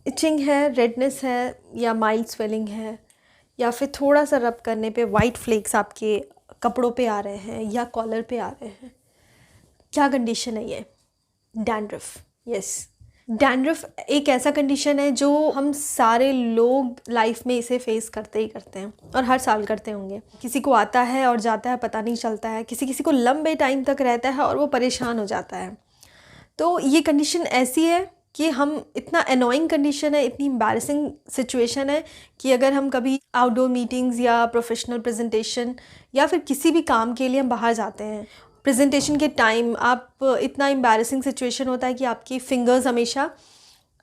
Etching है, redness है, या माइल्ड स्वेलिंग है, या फिर थोड़ा सा रब करने पे वाइट फ्लेक्स आपके कपड़ों पे आ रहे हैं या कॉलर पे आ रहे हैं, क्या कंडीशन है ये? डैंड्रफ। यस, डैंड्रफ एक ऐसा कंडीशन है जो हम सारे लोग लाइफ में इसे फेस करते ही करते हैं और हर साल करते होंगे। किसी को आता है और जाता है, पता नहीं चलता है, किसी किसी को लंबे टाइम तक रहता है और वो परेशान हो जाता है। तो ये कंडीशन ऐसी है कि हम इतना अनोइंग कंडीशन है, इतनी एम्बैरेसिंग सिचुएशन है कि अगर हम कभी आउटडोर मीटिंग्स या प्रोफेशनल प्रेजेंटेशन या फिर किसी भी काम के लिए हम बाहर जाते हैं, प्रेजेंटेशन के टाइम आप इतना एम्बैरेसिंग सिचुएशन होता है कि आपकी फिंगर्स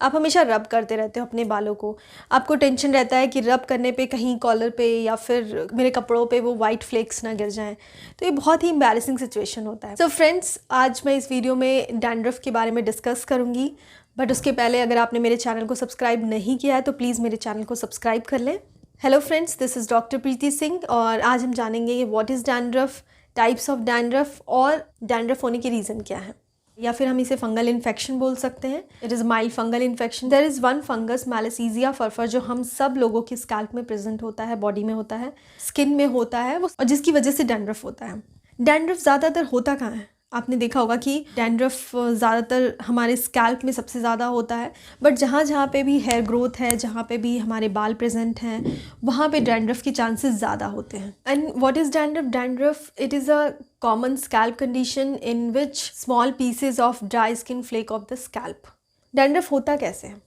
आप हमेशा रब करते रहते हो अपने बालों को। आपको टेंशन रहता है कि रब करने पे कहीं कॉलर पे या फिर मेरे कपड़ों पे वो वाइट फ्लेक्स ना गिर जाएं। तो ये बहुत ही एम्बैरेसिंग सिचुएशन होता है। सो फ्रेंड्स, आज मैं इस वीडियो में डैंड्रफ के बारे में डिस्कस करूँगी, बट उसके पहले अगर आपने मेरे चैनल को सब्सक्राइब नहीं किया है तो प्लीज़ मेरे चैनल को सब्सक्राइब कर लें। Hello friends, this is doctor Preeti Singh और आज हम जानेंगे कि what is dandruff, types of dandruff और डैंड्रफ होने के रीज़न क्या है, या फिर हम इसे फंगल इन्फेक्शन बोल सकते हैं। It is mild fungal infection. There is one fungus malassezia furfur जो हम सब लोगों के स्कैल्प में प्रेजेंट होता है, बॉडी में होता है, स्किन में होता है वो, और जिसकी वजह से डैंड्रफ होता है। डैंड्रफ ज़्यादातर होता कहाँ है? आपने देखा होगा कि डैंड्रफ ज़्यादातर हमारे स्कैल्प में सबसे ज़्यादा होता है, बट जहाँ जहाँ पे भी हेयर ग्रोथ है, जहाँ पे भी हमारे बाल प्रेजेंट हैं, वहाँ पे डैंड्रफ के चांसेस ज़्यादा होते हैं। And what is dandruff? Dandruff, it is a common scalp condition in which small pieces of dry skin flake off the scalp. Dandruff होता कैसे है?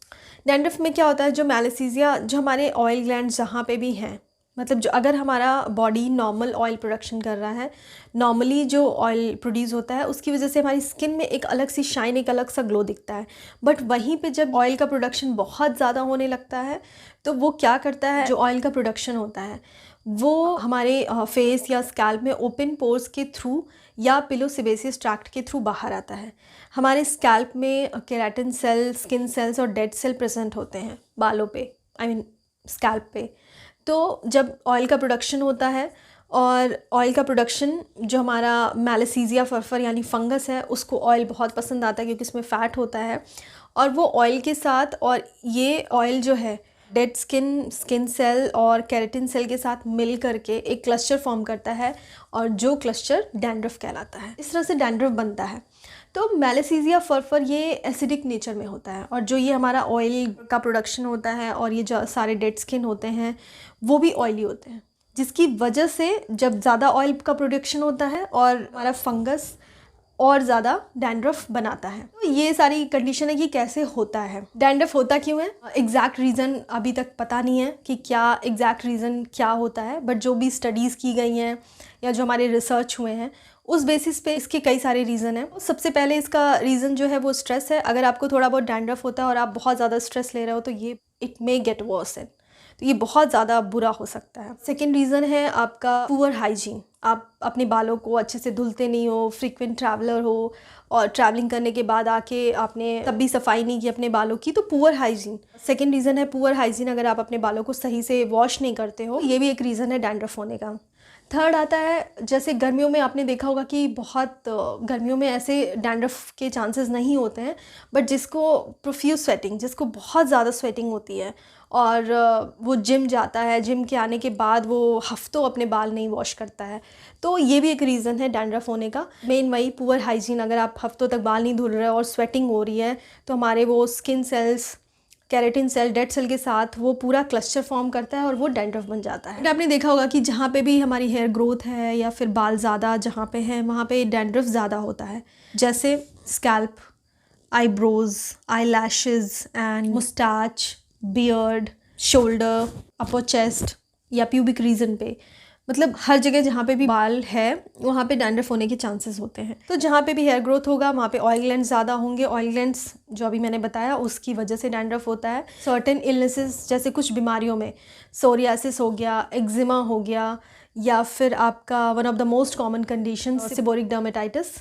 डैंड्रफ में क्या होता है, जो मैलासीजिया, जो हमारे ऑयल ग्लैंड जहाँ पे भी हैं, मतलब जो अगर हमारा बॉडी नॉर्मल ऑयल प्रोडक्शन कर रहा है, नॉर्मली जो ऑयल प्रोड्यूस होता है उसकी वजह से हमारी स्किन में एक अलग सी शाइन, एक अलग सा ग्लो दिखता है। बट वहीं पे जब ऑयल का प्रोडक्शन बहुत ज़्यादा होने लगता है तो वो क्या करता है, जो ऑयल का प्रोडक्शन होता है वो हमारे फेस या स्कैल्प में ओपन पोर्स के थ्रू या पिलो सेबेसियस ट्रैक्ट के थ्रू बाहर आता है। हमारे स्कैल्प में केराटिन सेल, स्किन सेल्स और डेड सेल प्रेजेंट होते हैं बालों पे, आई मीन स्कैल्प पे। तो जब ऑयल का प्रोडक्शन होता है और ऑयल का प्रोडक्शन, जो हमारा मैलासीजिया फरफर यानी फंगस है, उसको ऑयल बहुत पसंद आता है क्योंकि इसमें फ़ैट होता है, और वो ऑयल के साथ, और ये ऑयल जो है डेड स्किन सेल और केराटिन सेल के साथ मिल करके एक क्लस्टर फॉर्म करता है, और जो क्लस्टर डैंड्रफ कहलाता है। इस तरह से डैंड्रफ बनता है। तो मैलासीजिया फरफर ये एसिडिक नेचर में होता है, और जो ये हमारा ऑयल का प्रोडक्शन होता है और ये जो सारे डेड स्किन होते हैं वो भी ऑयली होते हैं, जिसकी वजह से जब ज़्यादा ऑयल का प्रोडक्शन होता है और हमारा फंगस और ज़्यादा डैंड्रफ बनाता है। तो ये सारी कंडीशन है कि कैसे होता है, डैंड्रफ होता क्यों है। एग्जैक्ट रीज़न अभी तक पता नहीं है कि क्या एग्जैक्ट रीज़न क्या होता है, बट जो भी स्टडीज़ की गई हैं या जो हमारे रिसर्च हुए हैं उस बेसिस पे इसके कई सारे रीज़न हैं। सबसे पहले इसका रीज़न जो है वो स्ट्रेस है। अगर आपको थोड़ा बहुत डैंड्रफ होता है और आप बहुत ज़्यादा स्ट्रेस ले रहे हो तो ये इट मे गेट वर्स इन, तो ये बहुत ज़्यादा बुरा हो सकता है। सेकेंड रीज़न है आपका पुअर हाइजीन। आप अपने बालों को अच्छे से धुलते नहीं हो, फ्रीक्वेंट ट्रैवलर हो और ट्रैवलिंग करने के बाद आके आपने तब भी सफाई नहीं की अपने बालों की, तो पुअर हाइजीन सेकेंड रीज़न है। पुअर हाइजीन, अगर आप अपने बालों को सही से वॉश नहीं करते हो, ये भी एक रीज़न है डैंड्रफ होने का। थर्ड आता है, जैसे गर्मियों में आपने देखा होगा कि बहुत गर्मियों में ऐसे डैंड्रफ के चांसेस नहीं होते हैं, बट जिसको प्रोफ्यूज स्वेटिंग, जिसको बहुत ज़्यादा स्वेटिंग होती है और वो जिम जाता है, जिम के आने के बाद वो हफ्तों अपने बाल नहीं वॉश करता है, तो ये भी एक रीज़न है डैंड्रफ होने का। मेन वही पुअर हाइजीन, अगर आप हफ्तों तक बाल नहीं धुल रहे हो और स्वेटिंग हो रही है तो हमारे वो skin cells, keratin cell, dead cell के साथ वो पूरा क्लस्टर फॉर्म करता है और वो डैंड्रफ बन जाता है। आपने देखा होगा कि जहाँ पे भी हमारी हेयर ग्रोथ है या फिर बाल ज़्यादा जहाँ पे हैं वहाँ पे डैंड्रफ ज़्यादा होता है, जैसे scalp, eyebrows, I lashes and moustache, beard, shoulder, upper chest या प्यूबिक रीजन पे, मतलब हर जगह जहाँ पे भी बाल है वहाँ पे डैंड्रफ होने के चांसेस होते हैं। तो जहाँ पे भी हेयर ग्रोथ होगा वहाँ पे ऑयल ग्लैंड्स ज़्यादा होंगे। ऑयल ग्लैंड्स जो अभी मैंने बताया उसकी वजह से डैंड्रफ होता है। सर्टेन इलनेसेस, जैसे कुछ बीमारियों में सोरियासिस हो गया, एक्जिमा हो गया, या फिर आपका one of the most common condition seborrhoeic dermatitis,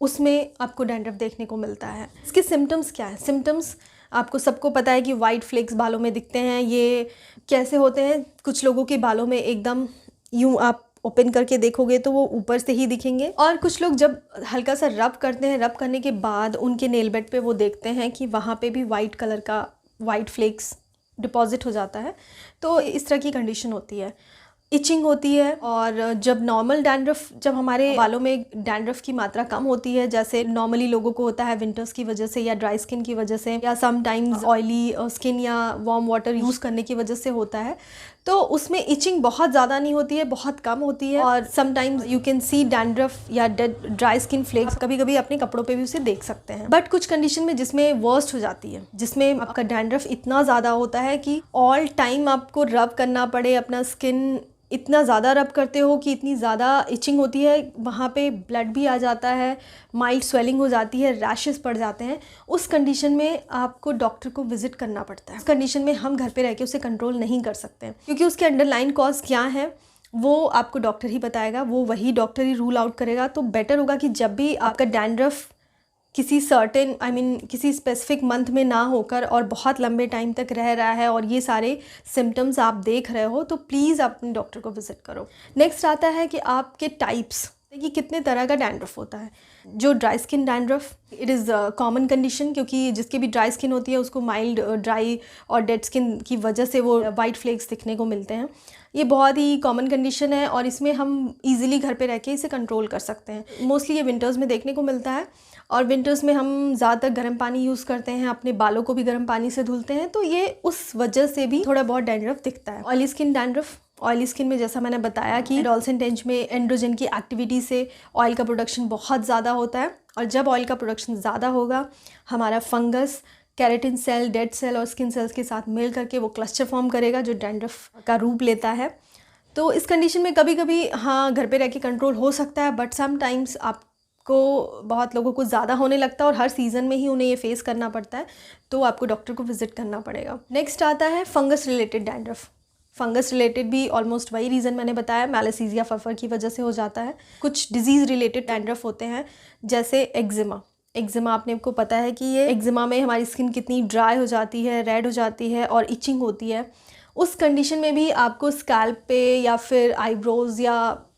उसमें आपको डैंड्रफ देखने को मिलता है। इसके सिम्टम्स क्या है? सिम्टम्स आपको सबको पता है कि वाइट फ्लेक्स बालों में दिखते हैं। ये कैसे होते हैं? कुछ लोगों के बालों में एकदम यूँ आप ओपन करके देखोगे तो वो ऊपर से ही दिखेंगे, और कुछ लोग जब हल्का सा रब करते हैं, रब करने के बाद उनके नेल बेड पे वो देखते हैं कि वहाँ पे भी वाइट कलर का वाइट फ्लेक्स डिपॉजिट हो जाता है। तो इस तरह की कंडीशन होती है, इचिंग होती है। और जब नॉर्मल डैंड्रफ, जब हमारे बालों में डैंड्रफ की मात्रा कम होती है, जैसे नॉर्मली लोगों को होता है विंटर्स की वजह से या ड्राई स्किन की वजह से या समटाइम्स ऑयली स्किन या वार्म वाटर यूज़ करने की वजह से होता है, तो उसमें इचिंग बहुत ज़्यादा नहीं होती है, बहुत कम होती है। और sometimes you can see dandruff या ड्राई स्किन फ्लेक्स, कभी कभी अपने कपड़ों पे भी उसे देख सकते हैं। बट कुछ कंडीशन में जिसमें वर्स्ट हो जाती है, जिसमें आपका डैंड्रफ इतना ज़्यादा होता है कि ऑल टाइम आपको रब करना पड़े, अपना स्किन इतना ज़्यादा रब करते हो कि इतनी ज़्यादा इचिंग होती है, वहाँ पे ब्लड भी आ जाता है, माइल्ड स्वेलिंग हो जाती है, रैशेस पड़ जाते हैं। उस कंडीशन में आपको डॉक्टर को विजिट करना पड़ता है। उस कंडीशन में हम घर पे रह के उसे कंट्रोल नहीं कर सकते हैं, क्योंकि उसके अंडरलाइन कॉज क्या है वो आपको डॉक्टर ही बताएगा, वो वही डॉक्टर ही रूल आउट करेगा। तो बेटर होगा कि जब भी आपका डैंड्रफ किसी सर्टेन किसी स्पेसिफिक मंथ में ना होकर और बहुत लंबे टाइम तक रह रहा है और ये सारे सिम्टम्स आप देख रहे हो, तो प्लीज़ आप अपने डॉक्टर को विजिट करो। नेक्स्ट आता है कि आपके टाइप्स, कि कितने तरह का डैंड्रफ होता है। जो dry skin dandruff, it is common condition, क्योंकि जिसकी भी ड्राई स्किन होती है उसको माइल्ड ड्राई और डेड स्किन की वजह से वो वाइट फ्लेक्स दिखने को मिलते हैं। ये बहुत ही कॉमन कंडीशन है और इसमें हम इजीली घर पे रह के इसे कंट्रोल कर सकते हैं। मोस्टली ये विंटर्स में देखने को मिलता है और विंटर्स में हम ज़्यादातर गर्म पानी यूज़ करते हैं, अपने बालों को भी गर्म पानी से धुलते हैं, तो ये उस वजह से भी थोड़ा बहुत डैंड्रफ दिखता है। Oily skin dandruff, oily skin में जैसा मैंने बताया कि एडोलसेंट एज में एंड्रोजन की एक्टिविटी से ऑयल का प्रोडक्शन बहुत ज़्यादा होता है और जब ऑयल का प्रोडक्शन ज़्यादा होगा, हमारा fungus keratin cell, dead cell और स्किन सेल्स के साथ मिल करके वो क्लस्टर फॉर्म करेगा जो डैंड्रफ का रूप लेता है। तो इस कंडीशन में कभी कभी हाँ घर पे रह के कंट्रोल हो सकता है, बट समटाइम्स आपको बहुत लोगों को ज़्यादा होने लगता है और हर सीज़न में ही उन्हें ये फेस करना पड़ता है, तो आपको डॉक्टर को विजिट करना पड़ेगा। नेक्स्ट आता है fungus related dandruff. Fungus related भी ऑलमोस्ट वही रीज़न मैंने बताया, मैलासीजिया फर की वजह से हो जाता है। कुछ डिजीज़ रिलेटेड डैंड्रफ होते हैं जैसे एक्जिमा। एक्जिमा आपने को पता है कि ये एक्जिमा में हमारी स्किन कितनी ड्राई हो जाती है, रेड हो जाती है और इचिंग होती है। उस कंडीशन में भी आपको स्कैल्प पे या फिर आईब्रोज या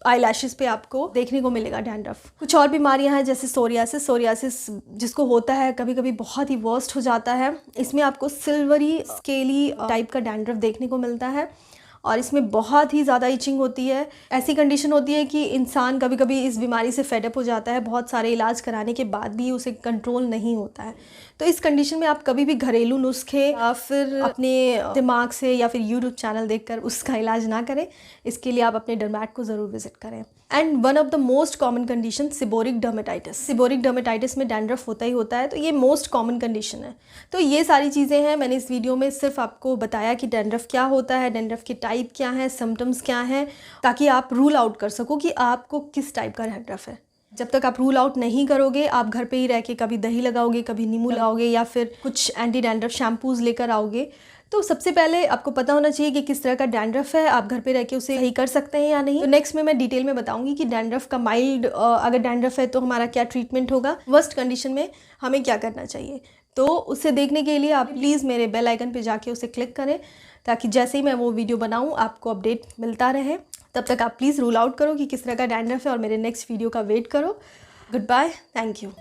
आईलैशेस पे आपको देखने को मिलेगा डैंड्रफ। कुछ और बीमारियां हैं जैसे सोरियासिस जिसको होता है कभी कभी बहुत ही वर्स्ट हो जाता है। इसमें आपको सिल्वरी स्केली टाइप का डैंड्रफ देखने को मिलता है और इसमें बहुत ही ज़्यादा इचिंग होती है। ऐसी कंडीशन होती है कि इंसान कभी कभी इस बीमारी से फेडअप हो जाता है, बहुत सारे इलाज कराने के बाद भी उसे कंट्रोल नहीं होता है। तो इस कंडीशन में आप कभी भी घरेलू नुस्खे या फिर अपने दिमाग से या फिर यूट्यूब चैनल देखकर उसका इलाज ना करें। इसके लिए आप अपने डर्मैट को ज़रूर विजिट करें। And one of the most common condition seborrhoeic dermatitis. Seborrhoeic dermatitis में डैंड्रफ होता ही होता है, तो ये मोस्ट कॉमन कंडीशन है। तो ये सारी चीज़ें हैं, मैंने इस वीडियो में सिर्फ आपको बताया कि डैंड्रफ क्या होता है, डैंड्रफ के टाइप क्या है, सिम्टम्स क्या हैं, ताकि आप रूल आउट कर सको कि आपको किस टाइप का डैंड्रफ है। जब तक आप रूल आउट नहीं करोगे, आप घर पे ही रह के कभी दही लगाओगे, कभी नींबू लगाओगे या फिर कुछ एंटी डैंड्रफ शैम्पूज़ लेकर आओगे, तो सबसे पहले आपको पता होना चाहिए कि किस तरह का डैंड्रफ है, आप घर पे रह के उसे सही कर सकते हैं या नहीं। तो नेक्स्ट में मैं डिटेल में बताऊंगी कि डैंड्रफ का माइल्ड अगर डैंड्रफ है तो हमारा क्या ट्रीटमेंट होगा, वर्स्ट कंडीशन में हमें क्या करना चाहिए। तो उसे देखने के लिए आप प्लीज़ मेरे बेल आइकन पे जाके उसे क्लिक करें, ताकि जैसे ही मैं वो वीडियो बनाऊँ आपको अपडेट मिलता रहे। तब तक आप प्लीज़ रूल आउट करो कि किस तरह का डैंड्रफ है और मेरे नेक्स्ट वीडियो का वेट करो। Good bye, thank you.